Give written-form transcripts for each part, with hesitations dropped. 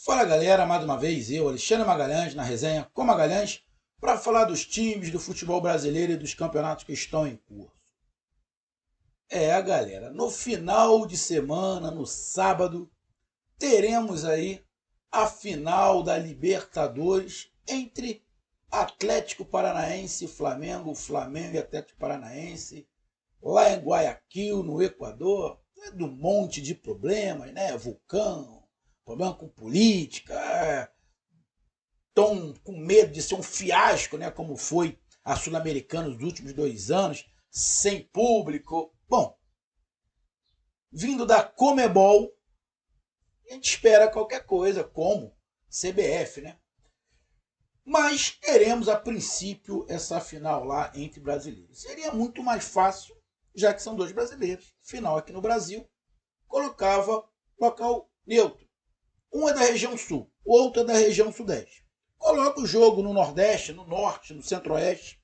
Fala galera, mais uma vez eu, Alexandre Magalhães, na resenha com Magalhães, para falar dos times do futebol brasileiro e dos campeonatos que estão em curso. Galera, no final de semana, no sábado, teremos aí a final da Libertadores entre Atlético Paranaense e Flamengo, Flamengo e Atlético Paranaense, lá em Guayaquil, no Equador, do monte de problemas, né? Vulcão, problema com política, estão com medo de ser um fiasco, né? Como foi a Sul-Americana nos últimos 2 anos, sem público. Bom, vindo da Comebol, a gente espera qualquer coisa, como CBF, né? Mas teremos a princípio essa final lá entre brasileiros. Seria muito mais fácil, já que são dois brasileiros. Final aqui no Brasil, colocava local neutro. Um é da região sul, o outro é da região sudeste. Coloca o jogo no Nordeste, no Norte, no Centro-Oeste.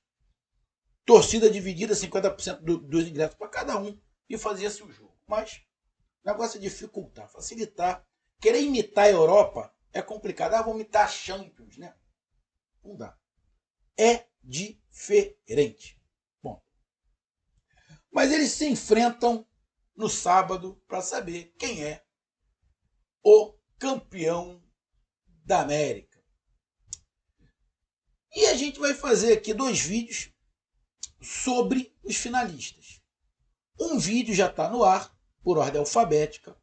Torcida dividida, 50% dos ingressos para cada um. E fazia-se o jogo. Mas o negócio é dificultar, facilitar. Querer imitar a Europa é complicado. Vou imitar a Champions, né? Não dá. É diferente. Bom. Mas eles se enfrentam no sábado para saber quem é o campeão da América. E a gente vai fazer aqui 2 vídeos sobre os finalistas. Um vídeo já está no ar, por ordem alfabética,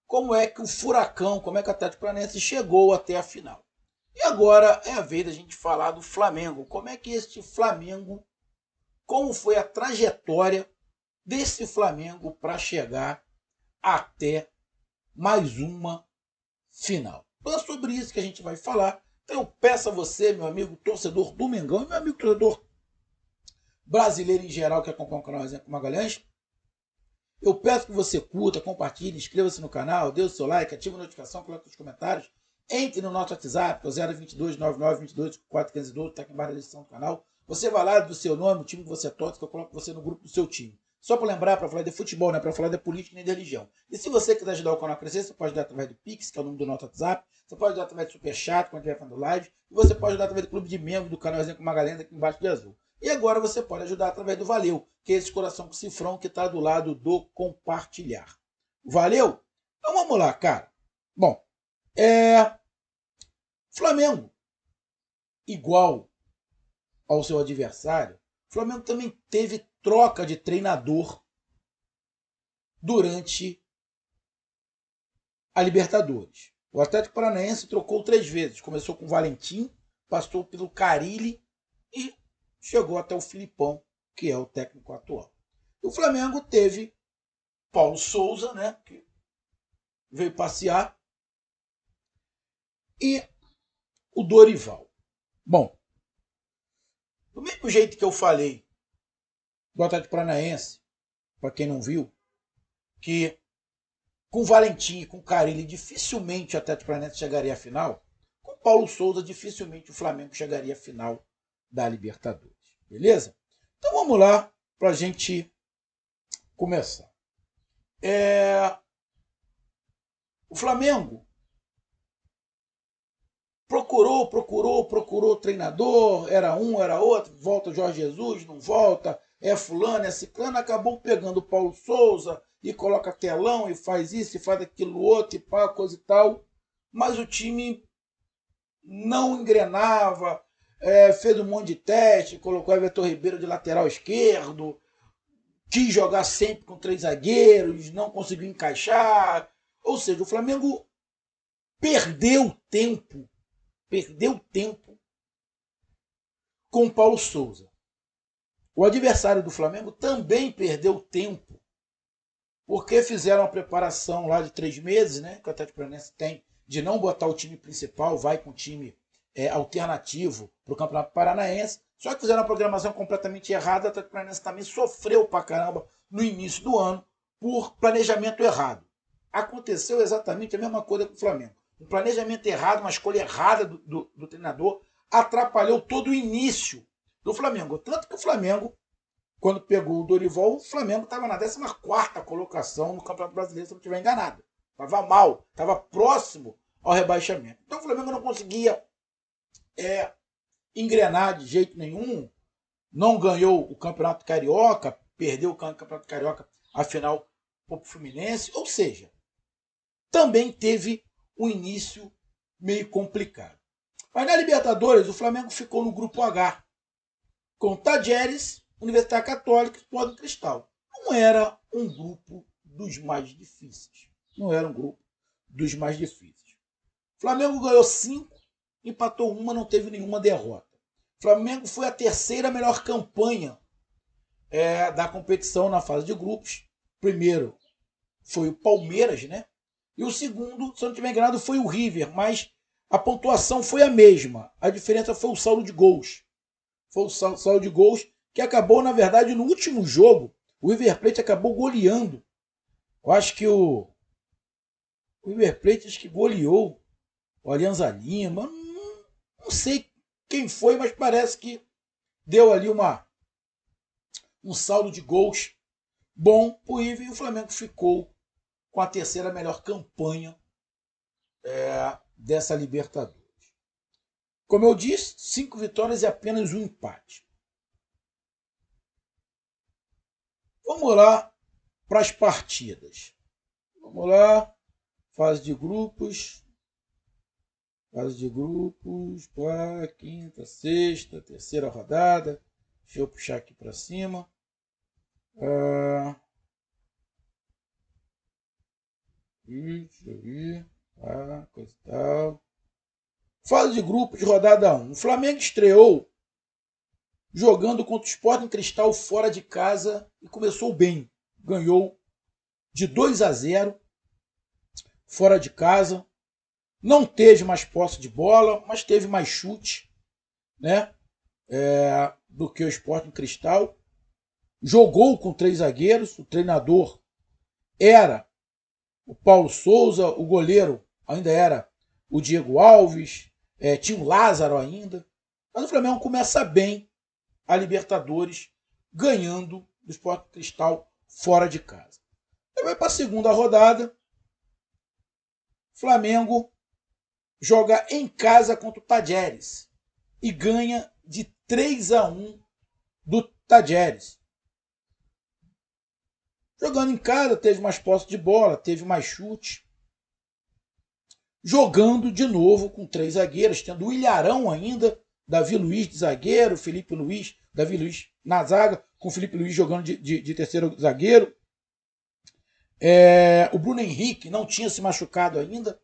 como é que o Furacão, como é que o Atlético Paranaense chegou até a final. E agora é a vez da gente falar do Flamengo. Como é que este Flamengo, como foi a trajetória desse Flamengo para chegar até mais uma final. Então é sobre isso que a gente vai falar. Então eu peço a você, meu amigo torcedor do Mengão e meu amigo torcedor brasileiro em geral que acompanha o canal Resenha com Magalhães, eu peço que você curta, compartilhe, inscreva-se no canal, dê o seu like, ative a notificação, coloque os comentários, entre no nosso WhatsApp, que é o 022 99 22 4512, está aqui embaixo da descrição do canal. Você vai lá do seu nome, o time que você torce, que eu coloco você no grupo do seu time. Só para lembrar, para falar de futebol, não é para falar de política nem de religião. E se você quiser ajudar o canal a crescer, você pode ajudar através do Pix, que é o número do nosso WhatsApp. Você pode ajudar através do Superchat, quando estiver fazendo live. E você pode ajudar através do clube de membros do canal Resenha com Magalhães, aqui embaixo de azul. E agora você pode ajudar através do Valeu, que é esse coração com cifrão que está do lado do compartilhar. Valeu? Então vamos lá, cara. Bom, Flamengo, igual ao seu adversário, o Flamengo também teve troca de treinador durante a Libertadores. O Atlético Paranaense trocou 3 vezes. Começou com o Valentim, passou pelo Carille e chegou até o Filipão, que é o técnico atual. O Flamengo teve Paulo Souza, né, que veio passear, e o Dorival. Bom, do mesmo jeito que eu falei do Atlético Paranaense, para quem não viu, que com o Valentim e com o Carille dificilmente o Atlético Paranaense chegaria à final, com o Paulo Souza dificilmente o Flamengo chegaria à final da Libertadores. Beleza? Então vamos lá para a gente começar. O Flamengo procurou treinador, era um, era outro, volta o Jorge Jesus, não volta, é fulano, é ciclano, acabou pegando o Paulo Souza e coloca telão e faz isso e faz aquilo outro e pá, coisa e tal, mas o time não engrenava, fez um monte de teste, colocou Everton Ribeiro de lateral esquerdo, quis jogar sempre com 3 zagueiros, não conseguiu encaixar, ou seja, o Flamengo perdeu tempo com o Paulo Souza. O adversário do Flamengo também perdeu tempo, porque fizeram a preparação lá de 3 meses, né, que o Atlético Paranaense tem, de não botar o time principal, vai com o time alternativo para o Campeonato Paranaense, só que fizeram a programação completamente errada. O Atlético Paranaense também sofreu pra caramba no início do ano por planejamento errado. Aconteceu exatamente a mesma coisa com o Flamengo. Um planejamento errado, uma escolha errada do treinador, atrapalhou todo o início do Flamengo. Tanto que o Flamengo, quando pegou o Dorival, o Flamengo estava na 14ª colocação no Campeonato Brasileiro, se eu não estiver enganado. Estava mal, estava próximo ao rebaixamento. Então o Flamengo não conseguia engrenar de jeito nenhum, não ganhou o Campeonato Carioca, perdeu o Campeonato Carioca, afinal, para o Fluminense, ou seja, também teve um início meio complicado. Mas na Libertadores, o Flamengo ficou no grupo H, com Tajeres, Universidade Católica e Sporting Cristal. Não era um grupo dos mais difíceis. Não era um grupo dos mais difíceis. O Flamengo ganhou 5, empatou 1, não teve nenhuma derrota. O Flamengo foi a terceira melhor campanha da competição na fase de grupos. Primeiro foi o Palmeiras, né? E o segundo, se eu não estiver enganado, foi o River, mas a pontuação foi a mesma. A diferença foi o saldo de gols. Foi o saldo de gols que acabou, na verdade, no último jogo, o River Plate acabou goleando. Eu acho que o River Plate acho que goleou o Alianza Lima. Não sei quem foi, mas parece que deu ali um saldo de gols bom para o River e o Flamengo ficou com a terceira melhor campanha dessa Libertadores. Como eu disse, 5 vitórias e apenas um empate. Vamos lá para as partidas. Vamos lá. Fase de grupos. Fase de grupos. Quinta, sexta, terceira rodada. Deixa eu puxar aqui para cima. Deixa eu ver. Coisa e tal. Fase de grupos, rodada 1. O Flamengo estreou jogando contra o Sporting Cristal fora de casa e começou bem. Ganhou de 2-0 fora de casa. Não teve mais posse de bola, mas teve mais chute, né? Do que o Sporting Cristal. Jogou com 3 zagueiros. O treinador era o Paulo Souza. O goleiro ainda era o Diego Alves. Tinha o Lázaro ainda. Mas o Flamengo começa bem a Libertadores, ganhando do Sporting Cristal fora de casa. Aí vai para a segunda rodada. Flamengo joga em casa contra o Tajeres e ganha de 3-1 do Tajeres. Jogando em casa, teve mais posse de bola, teve mais chute. Jogando de novo com 3 zagueiros, tendo o Ilharão ainda, Davi Luiz de zagueiro, Felipe Luiz, Davi Luiz na zaga, com o Felipe Luiz jogando de terceiro zagueiro. O Bruno Henrique não tinha se machucado ainda,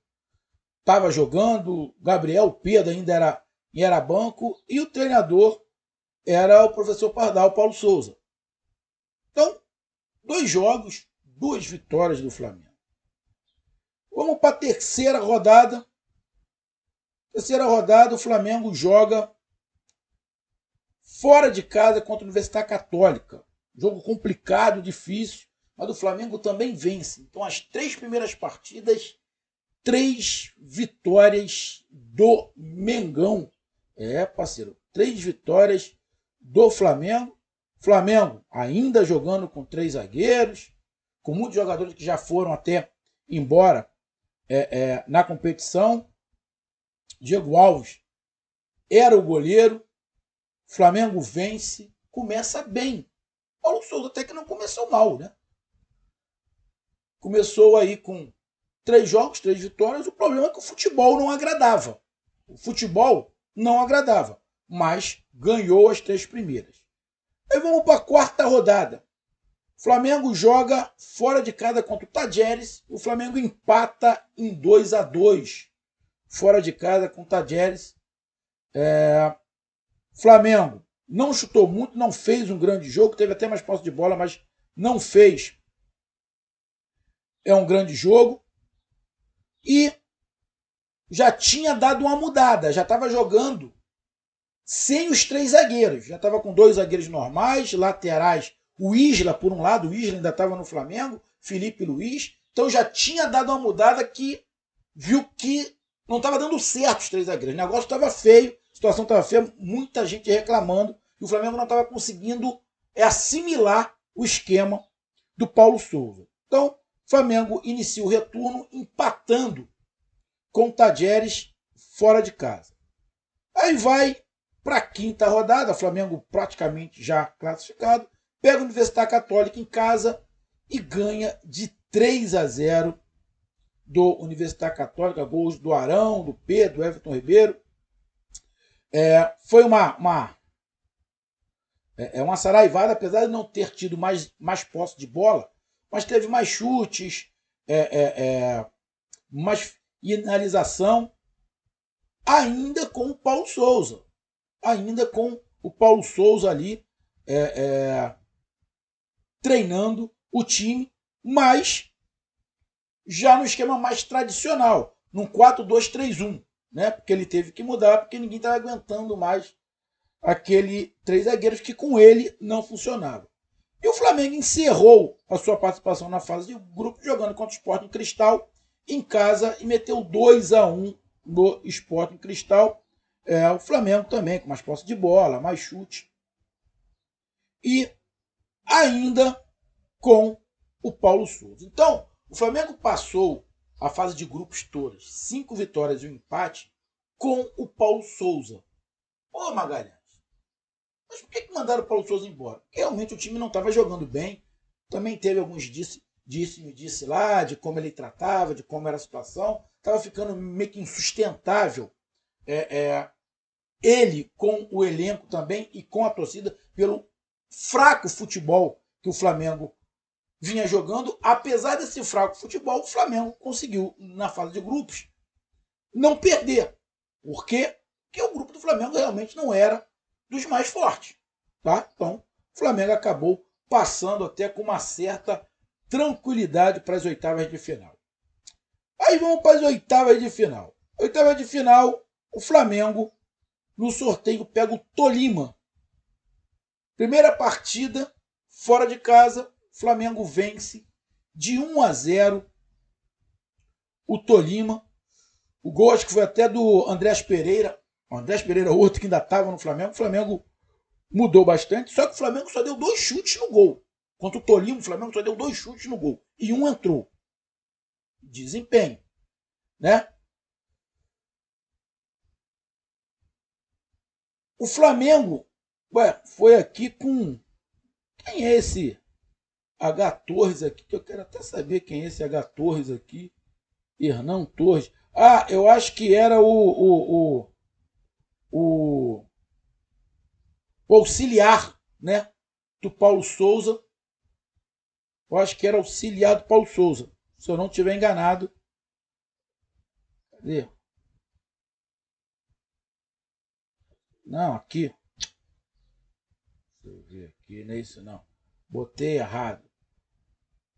estava jogando. Gabriel Pedro ainda era banco, e o treinador era o professor Pardal, Paulo Souza. Então, 2 jogos, 2 vitórias do Flamengo. Vamos para a terceira rodada. Terceira rodada, o Flamengo joga fora de casa contra a Universidade Católica. Jogo complicado, difícil, mas o Flamengo também vence. Então, as 3 primeiras partidas, 3 vitórias do Mengão. Parceiro, 3 vitórias do Flamengo. Flamengo ainda jogando com 3 zagueiros, com muitos jogadores que já foram até embora na competição. Diego Alves era o goleiro. Flamengo vence, começa bem. Paulo Souza até que não começou mal, né? Começou aí com 3 jogos, 3 vitórias. O problema é que o futebol não agradava. O futebol não agradava, mas ganhou as 3 primeiras. Aí vamos para a quarta rodada. O Flamengo joga fora de casa contra o Tajeres. O Flamengo empata em 2-2. Fora de casa com o Tajeres. Flamengo não chutou muito, não fez um grande jogo. Teve até mais posse de bola, mas não fez um grande jogo. E já tinha dado uma mudada. Já estava jogando sem os 3 zagueiros. Já estava com 2 zagueiros normais, laterais. O Isla, por um lado, o Isla ainda estava no Flamengo, Felipe Luiz. Então já tinha dado uma mudada que viu que não estava dando certo os 3 zagueiros. O negócio estava feio, a situação estava feia, muita gente reclamando, e o Flamengo não estava conseguindo assimilar o esquema do Paulo Souza. Então, o Flamengo inicia o retorno empatando com o Tajeres fora de casa. Aí vai para a quinta rodada, Flamengo praticamente já classificado, pega a Universidade Católica em casa e ganha de 3-0 do Universidade Católica, gols do Arão, do Pedro, do Everton Ribeiro. Foi uma saraivada, apesar de não ter tido mais posse de bola, mas teve mais chutes, mais finalização, ainda com o Paulo Souza. Ainda com o Paulo Souza ali treinando o time, mas já no esquema mais tradicional, num 4-2-3-1, né? Porque ele teve que mudar, porque ninguém estava aguentando mais aquele 3 zagueiros que com ele não funcionava. E o Flamengo encerrou a sua participação na fase de grupo jogando contra o Sporting Cristal em casa e meteu 2-1 no Sporting Cristal. O Flamengo também com mais posse de bola, mais chute. E ainda com o Paulo Souza. Então, o Flamengo passou a fase de grupos todas, 5 vitórias e um empate, com o Paulo Souza. Ô, Magalhães, mas por que mandaram o Paulo Souza embora? Porque realmente o time não estava jogando bem. Também teve alguns disse lá de como ele tratava, de como era a situação. Estava ficando meio que insustentável ele com o elenco também e com a torcida pelo fraco futebol que o Flamengo vinha jogando. Apesar desse fraco futebol, o Flamengo conseguiu, na fase de grupos, não perder. Por quê? Porque o grupo do Flamengo realmente não era dos mais fortes. Tá? Então, o Flamengo acabou passando até com uma certa tranquilidade para as oitavas de final. Aí vamos para as oitavas de final. Oitavas de final, o Flamengo, no sorteio, pega o Tolima. Primeira partida, fora de casa, o Flamengo vence de 1-0 o Tolima. O gol acho que foi até do Andrés Pereira. O Andrés Pereira, outro que ainda estava no Flamengo. O Flamengo mudou bastante, só que o Flamengo só deu 2 chutes no gol. Contra o Tolima, o Flamengo só deu 2 chutes no gol. E um entrou. Desempenho. Né? O Flamengo foi aqui com... Quem é esse H. Torres aqui? Que eu quero até saber quem é esse H. Torres aqui. Hernan Torres. Ah, eu acho que era o auxiliar, né, do Paulo Souza. Eu acho que era auxiliar do Paulo Souza, se eu não estiver enganado. Cadê? Não, aqui. Deixa eu ver aqui, não é isso não. Botei errado.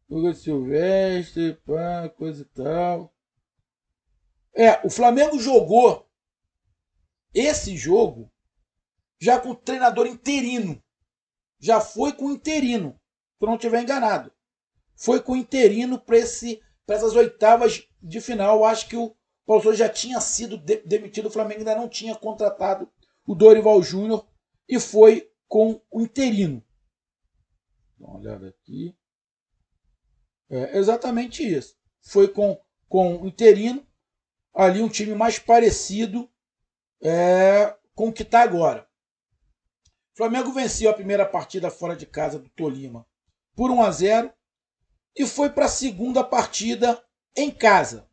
Hugo Silvestre, pá, coisa e tal. O Flamengo jogou esse jogo já com o treinador interino. Já foi com o interino, se eu não estiver enganado. Foi com o interino para essas oitavas de final. Eu acho que o Paulo Souza já tinha sido demitido, o Flamengo ainda não tinha contratado o Dorival Júnior e foi com o interino. Dá uma olhada aqui. Exatamente isso. Foi com o interino, ali um time mais parecido com o que está agora. O Flamengo venceu a primeira partida fora de casa do Tolima por 1-0 e foi para a segunda partida em casa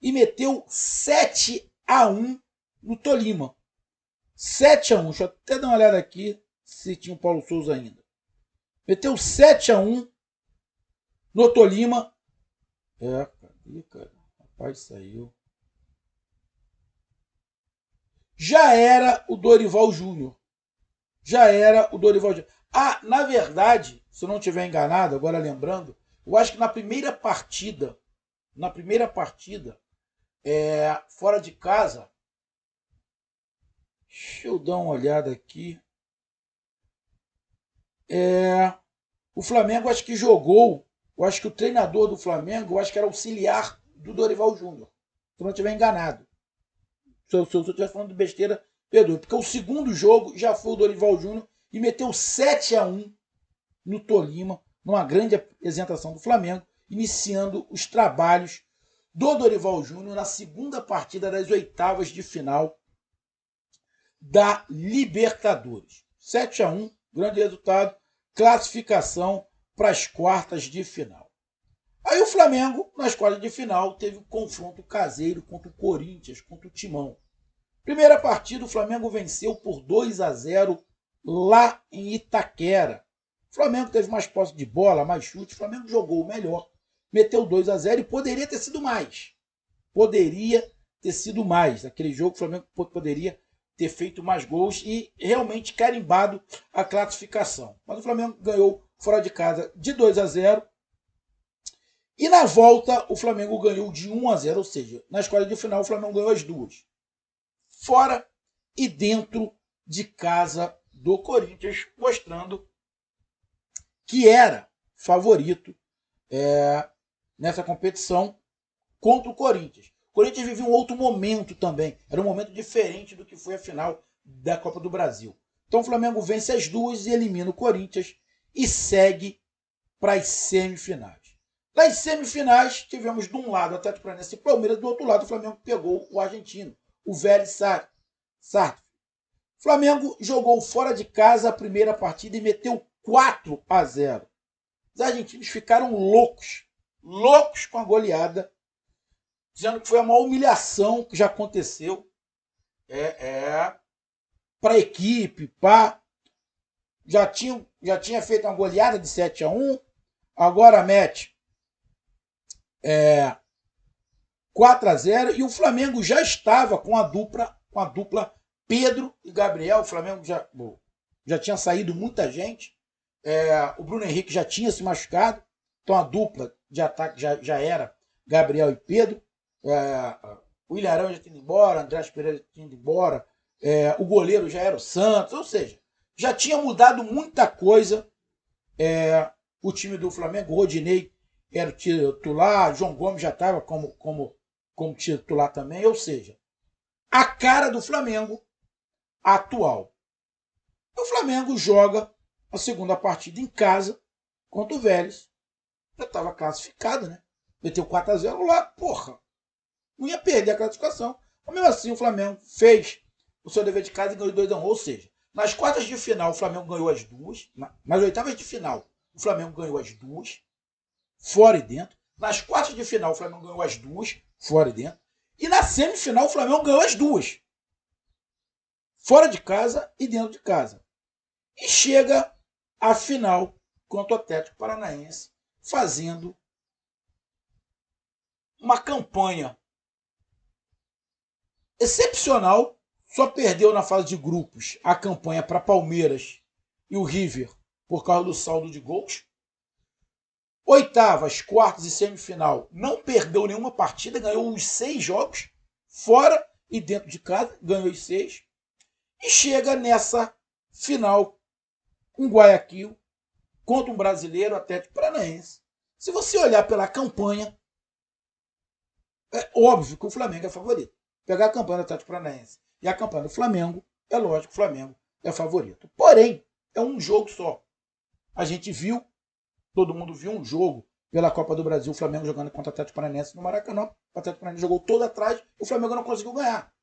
e meteu 7-1 no Tolima. 7-1. Deixa eu até dar uma olhada aqui se tinha o Paulo Souza ainda. Meteu 7-1 no Tolima. Cadê, cara? Rapaz, saiu. Já era o Dorival Júnior. Na verdade, se eu não estiver enganado, agora lembrando, eu acho que na primeira partida, fora de casa, deixa eu dar uma olhada aqui. O Flamengo acho que jogou, eu acho que o treinador do Flamengo, eu acho que era auxiliar do Dorival Júnior, se eu não estiver enganado. Se eu estiver falando de besteira, perdoe. Porque o segundo jogo já foi o Dorival Júnior e meteu 7-1 no Tolima, numa grande apresentação do Flamengo, iniciando os trabalhos do Dorival Júnior na segunda partida das oitavas de final da Libertadores. 7-1, grande resultado, classificação para as quartas de final. Aí o Flamengo, nas quartas de final, teve um confronto caseiro contra o Corinthians, contra o Timão. Primeira partida, o Flamengo venceu por 2-0 lá em Itaquera. O Flamengo teve mais posse de bola, mais chute, o Flamengo jogou melhor, meteu 2-0 e poderia ter sido mais. Poderia ter sido mais. Aquele jogo o Flamengo poderia ter feito mais gols e realmente carimbado a classificação. Mas o Flamengo ganhou fora de casa de 2-0. E na volta o Flamengo ganhou de 1-0, ou seja, na escolha de final o Flamengo ganhou as duas. Fora e dentro de casa do Corinthians, mostrando que era favorito nessa competição contra o Corinthians. O Corinthians vivia um outro momento também. Era um momento diferente do que foi a final da Copa do Brasil. Então o Flamengo vence as duas e elimina o Corinthians e segue para as semifinais. Nas semifinais, tivemos de um lado o Atlético Paranaense e Palmeiras, do outro lado o Flamengo pegou o argentino, o Vélez Sarsfield. O Flamengo jogou fora de casa a primeira partida e meteu 4-0. Os argentinos ficaram loucos com a goleada, dizendo que foi a maior humilhação que já aconteceu para a equipe. Já tinha feito uma goleada de 7-1, agora mete 4-0 e o Flamengo já estava com a dupla Pedro e Gabriel. O Flamengo já tinha saído muita gente. O Bruno Henrique já tinha se machucado. Então a dupla de ataque já era Gabriel e Pedro. O Ilharão já tinha ido embora, Andrés Pereira já tinha ido embora. O goleiro já era o Santos. Ou seja, já tinha mudado muita coisa. O time do Flamengo, o Rodinei era o titular, João Gomes já estava como titular também. Ou seja, a cara do Flamengo atual. O Flamengo joga a segunda partida em casa contra o Vélez. Já estava classificado, né? Meteu 4-0 lá, porra. Não ia perder a classificação. Mas mesmo assim, o Flamengo fez o seu dever de casa e ganhou 2-1. Ou seja, nas quartas de final, o Flamengo ganhou as duas. Nas oitavas de final, o Flamengo ganhou as duas, fora e dentro. Nas quartas de final, o Flamengo ganhou as duas, fora e dentro. E na semifinal, o Flamengo ganhou as duas, fora de casa e dentro de casa. E chega a final contra o Atlético Paranaense, fazendo uma campanha excepcional. Só perdeu na fase de grupos a campanha para Palmeiras e o River por causa do saldo de gols. Oitavas, quartas e semifinal, não perdeu nenhuma partida, ganhou os 6 jogos, fora e dentro de casa, ganhou os 6. E chega nessa final com Guayaquil, contra um brasileiro, Atlético Paranaense. Se você olhar pela campanha, é óbvio que o Flamengo é favorito. Pegar a campanha do Atlético Paranaense e a campanha do Flamengo, é lógico que o Flamengo é favorito. Porém, é um jogo só. A gente viu, todo mundo viu um jogo pela Copa do Brasil, o Flamengo jogando contra o Atlético Paranaense no Maracanã. O Atlético Paranaense jogou todo atrás e o Flamengo não conseguiu ganhar.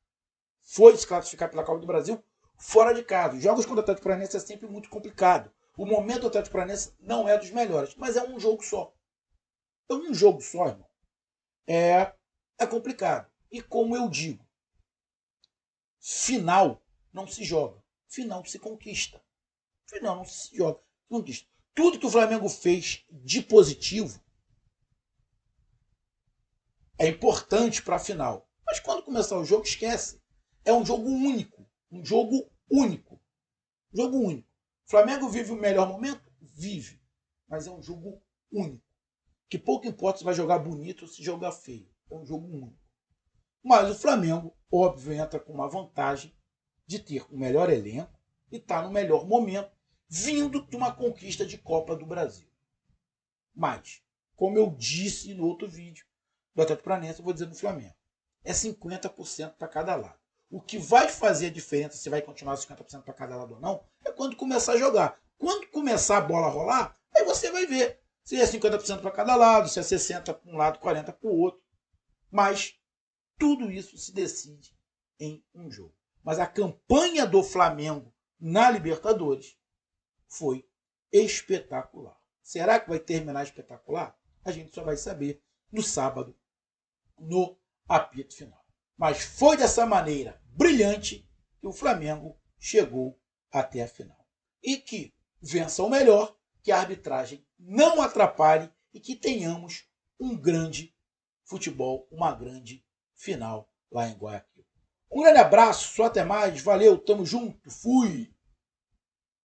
Foi se classificar pela Copa do Brasil fora de casa. Os jogos contra o Atlético Paranaense é sempre muito complicado. O momento do Atlético Paranaense não é dos melhores, mas é um jogo só. É um jogo só, irmão. É complicado. E como eu digo, final não se joga. Final se conquista. Final não se joga. Conquista. Tudo que o Flamengo fez de positivo é importante para a final. Mas quando começar o jogo, esquece. É um jogo único. Um jogo único. Jogo único. O Flamengo vive o melhor momento? Vive. Mas é um jogo único. Que pouco importa se vai jogar bonito ou se jogar feio. É um jogo único. Mas o Flamengo, óbvio, entra com uma vantagem de ter o melhor elenco e estar no melhor momento, vindo de uma conquista de Copa do Brasil. Mas, como eu disse no outro vídeo do Atlético Paranaense, eu vou dizer no Flamengo. É 50% para cada lado. O que vai fazer a diferença se vai continuar 50% para cada lado ou não, é quando começar a jogar. Quando começar a bola a rolar, aí você vai ver se é 50% para cada lado, se é 60% para um lado, 40% para o outro. Mas tudo isso se decide em um jogo. Mas a campanha do Flamengo na Libertadores foi espetacular. Será que vai terminar espetacular? A gente só vai saber no sábado, no apito final. Mas foi dessa maneira brilhante que o Flamengo chegou até a final. E que vença o melhor, que a arbitragem não atrapalhe e que tenhamos um grande futebol, uma grande final lá em Guayaquil. Um grande abraço, só até mais, valeu, tamo junto, fui!